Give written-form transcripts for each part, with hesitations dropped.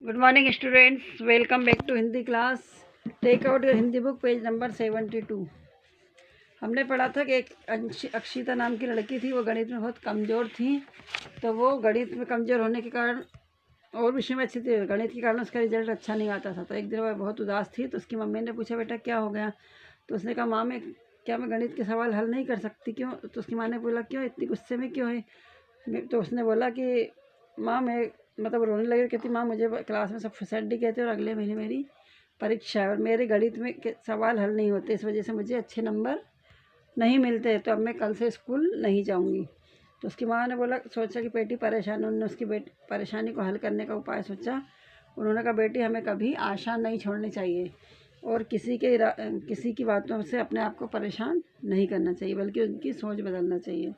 Good morning students, welcome back to Hindi class. Take out your Hindi book, page number 72। हमने पढ़ा था कि एक अक्षिता नाम की लड़की थी। वो गणित में बहुत कमज़ोर थी। तो वो गणित में कमज़ोर होने के कारण और विषय में अच्छी थी, गणित के कारण उसका रिजल्ट अच्छा नहीं आता था। तो एक दिन वह बहुत उदास थी। तो उसकी मम्मी ने पूछा, बेटा क्या हो गया? तो उसने कहा, माँ मैं गणित के सवाल हल नहीं कर सकती, क्यों? तो उसकी माँ ने बोला, क्यों इतनी गुस्से में क्यों है? तो उसने बोला कि माँ मैं मतलब रोने लगी। कहती, माँ मुझे क्लास में सब फैसल्टी कहते हैं और अगले महीने मेरी परीक्षा है और मेरे गणित में सवाल हल नहीं होते, इस वजह से मुझे अच्छे नंबर नहीं मिलते, तो अब मैं कल से स्कूल नहीं जाऊंगी। तो उसकी माँ ने बोला, सोचा कि बेटी परेशान। उन्होंने उसकी परेशानी को हल करने का उपाय सोचा। उन्होंने कहा, बेटी हमें कभी आशा नहीं छोड़नी चाहिए और किसी की बातों से अपने आप को परेशान नहीं करना चाहिए, बल्कि उनकी सोच बदलना चाहिए।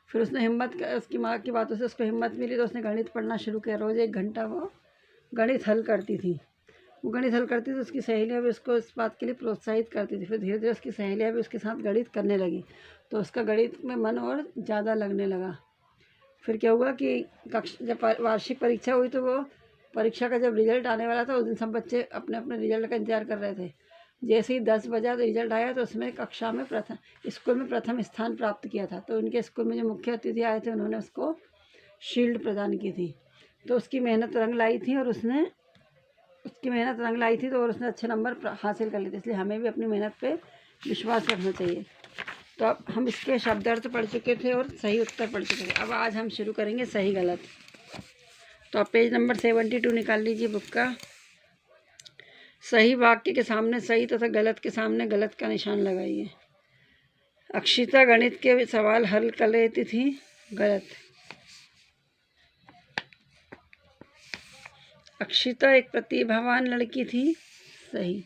फिर उसने उसकी माँ की बातों से उसको हिम्मत मिली। तो उसने गणित पढ़ना शुरू किया। रोज़ 1 घंटा वो गणित हल करती थी। वो गणित हल करती थी। उसकी सहेलियाँ भी उसको इस बात के लिए प्रोत्साहित करती थी। फिर धीरे धीरे उसकी सहेलियाँ भी उसके साथ गणित करने लगी। तो उसका गणित में मन और ज़्यादा लगने लगा। फिर क्या हुआ कि जब वार्षिक परीक्षा हुई, तो वो परीक्षा का जब रिजल्ट आने वाला था, उस दिन सब बच्चे अपने अपने रिजल्ट का इंतजार कर रहे थे। जैसे ही 10 बजा तो रिजल्ट आया, तो उसमें कक्षा में स्कूल में प्रथम स्थान प्राप्त किया था। तो उनके स्कूल में जो मुख्य अतिथि आए थे, उन्होंने उसको शील्ड प्रदान की थी। तो उसकी मेहनत रंग लाई थी और उसने अच्छे नंबर हासिल कर लिए थे। इसलिए हमें भी अपनी मेहनत पे विश्वास रखना चाहिए। तो अब हम इसके शब्दार्थ पढ़ चुके थे और सही उत्तर पढ़ चुके थे। अब आज हम शुरू करेंगे सही गलत। तो आप पेज नंबर 72 निकाल लीजिए बुक का। सही वाक्य के सामने सही तथा गलत के सामने गलत का निशान लगाइए। अक्षिता गणित के सवाल हल कर लेती थी, गलत। अक्षिता एक प्रतिभावान लड़की थी, सही।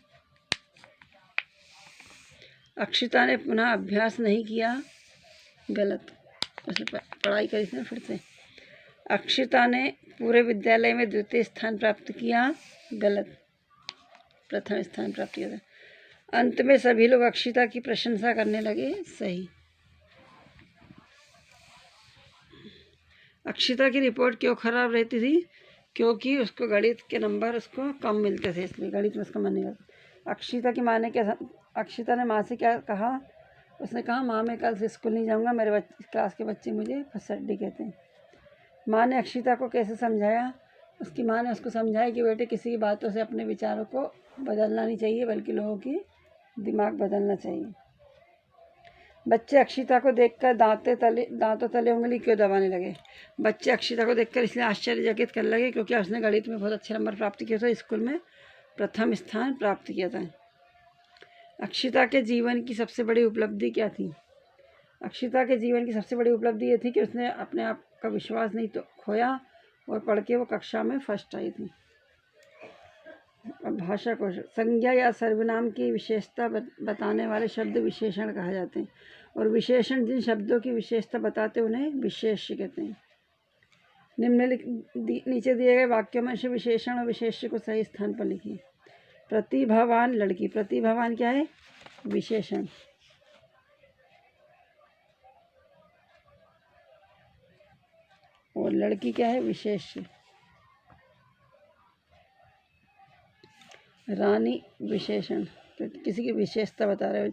अक्षिता ने पुनः अभ्यास नहीं किया, गलत। उसने पढ़ाई करी थी फिर से। अक्षिता ने पूरे विद्यालय में द्वितीय स्थान प्राप्त किया, गलत। प्रथम स्थान प्राप्त किया था। अंत में सभी लोग अक्षिता की प्रशंसा करने लगे, सही। अक्षिता की रिपोर्ट क्यों खराब रहती थी? क्योंकि उसको गणित के नंबर उसको कम मिलते थे, इसलिए गणित में उसका मन नहीं लगता। अक्षिता ने माँ से क्या कहा? उसने कहा, माँ मैं कल से स्कूल नहीं जाऊँगा, मेरे क्लास के बच्चे मुझे फसड्डी कहते हैं। माँ ने अक्षिता को कैसे समझाया? उसकी माँ ने उसको समझाया कि बेटे किसी की बातों से अपने विचारों को बदलना नहीं चाहिए, बल्कि लोगों की दिमाग बदलना चाहिए। बच्चे अक्षिता को देखकर दांतों तले उंगली क्यों दबाने लगे? बच्चे अक्षिता को देखकर इसलिए आश्चर्यचकित करने लगे क्योंकि उसने गणित में बहुत अच्छे नंबर प्राप्त किए थे, स्कूल में प्रथम स्थान प्राप्त किया था। अक्षिता के जीवन की सबसे बड़ी उपलब्धि क्या थी? अक्षिता के जीवन की सबसे बड़ी उपलब्धि ये थी कि उसने अपने आप का विश्वास नहीं तो खोया और पढ़ के वो कक्षा में फर्स्ट आई थी। अब भाषा कौशल। संज्ञा या सर्वनाम की विशेषता बताने वाले शब्द विशेषण कहा जाते हैं और विशेषण जिन शब्दों की विशेषता बताते हैं उन्हें विशेष्य कहते हैं। नीचे दिए गए वाक्यों में से विशेषण और विशेष्य को सही स्थान पर लिखिए। प्रतिभावान लड़की, प्रतिभावान क्या है? विशेषण। और लड़की क्या है? विशेष्य। रानी विशेषण, तो किसी की विशेषता बता रहे हो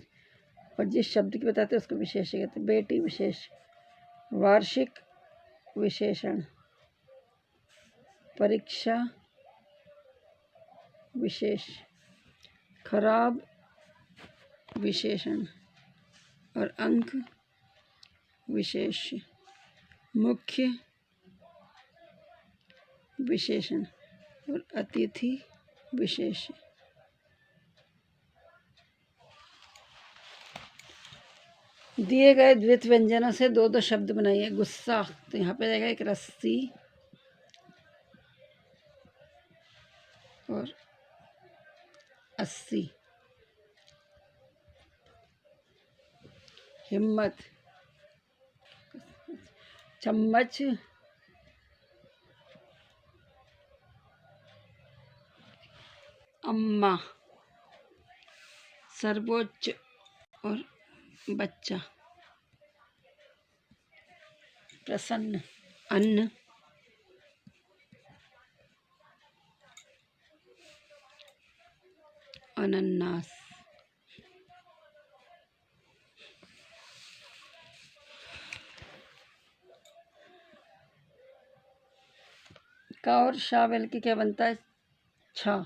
और जिस शब्द की बताते हैं उसको विशेष्य कहते हैं। बेटी विशेष। वार्षिक विशेषण। परीक्षा विशेष। खराब विशेषण और अंक विशेष्य। मुख्य विशेषण और अतिथि विशेष्य। दिए गए द्वित व्यंजनों से दो दो शब्द बनाइए। गुस्सा, तो यहाँ पे जाएगा एक रस्सी और 80। हिम्मत, चम्मच, अम्मा। सर्वोच्च और बच्चा। प्रसन्न, अन्न, अनन्नास। का और शाह मिल के क्या बनता है? छा।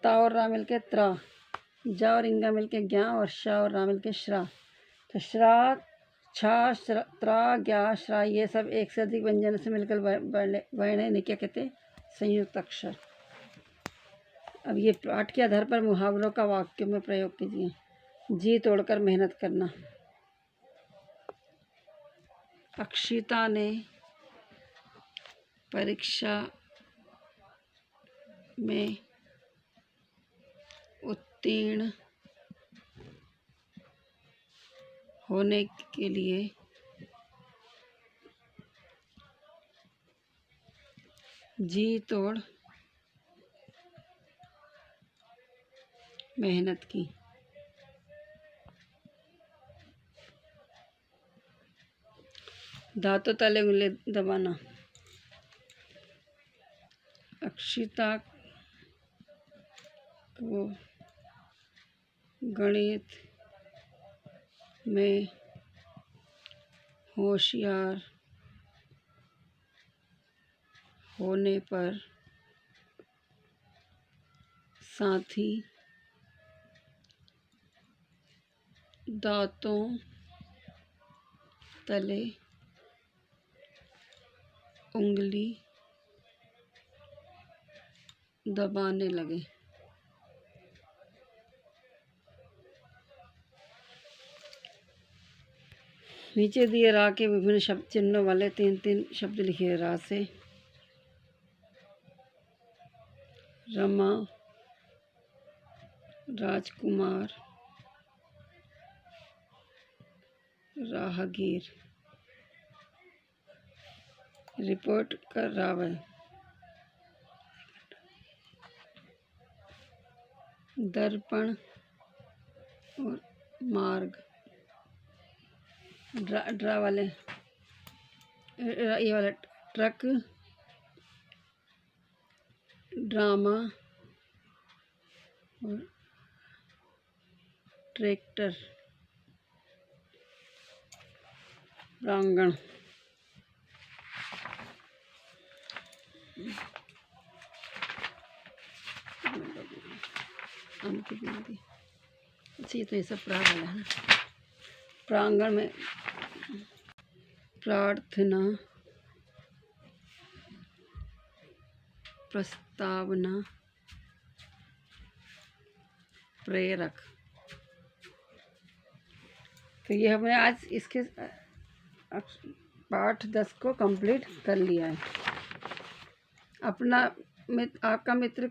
ता और रा मिल के त्रा। जा और इंगा मिल के ज्ञा और शाह और रा मिल के श्रा। तो श्रा, छा, त्रा, ज्ञा, श्रा ये सब एक से अधिक व्यंजन से मिलकर वर्ण इन्हें क्या कहते हैं? संयुक्त अक्षर। अब ये पाठ के आधार पर मुहावरों का वाक्य में प्रयोग कीजिए। जी तोड़कर मेहनत करना। अक्षिता ने परीक्षा में उत्तीर्ण होने के लिए जी तोड़ मेहनत की। दांतों तले उंगली दबाना। अक्षिता को गणित में होशियार होने पर साथी दांतों तले उंगली दबाने लगे। नीचे दिए रा के विभिन्न शब्द चिन्हों वाले 3-3 शब्द लिखिए। रा से रमा, राजकुमार, राहगीर। रिपोर्ट कर रावय। दर्पण और मार्ग। ड्रा वाले ये वाला ट्रक, ड्रामा और ट्रैक्टर। प्रांगण। अच्छी तो ये सब प्रा वाला है ना। प्रांगण में प्रार्थना, प्रस्तावना, प्रेरक। तो ये हमने आज इसके पाठ 10 को कंप्लीट कर लिया है। आपका मित्र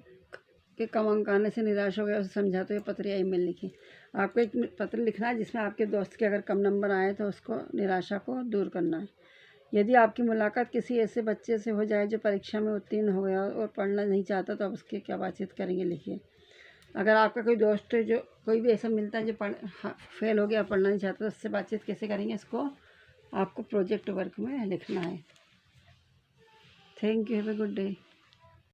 के कम अंक आने से निराश हो गया, उसे समझाते हुए पत्र या ईमेल लिखिए। आपको एक पत्र लिखना है जिसमें आपके दोस्त के अगर कम नंबर आए तो उसको निराशा को दूर करना है। यदि आपकी मुलाकात किसी ऐसे बच्चे से हो जाए जो परीक्षा में उत्तीर्ण हो गया और पढ़ना नहीं चाहता तो आप उसके क्या बातचीत करेंगे लिखिए। अगर आपका कोई दोस्त है जो कोई भी ऐसा मिलता है जो फेल हो गया और पढ़ना नहीं चाहता तो उससे बातचीत कैसे करेंगे, इसको आपको प्रोजेक्ट वर्क में लिखना है। Thank you. Have a good day.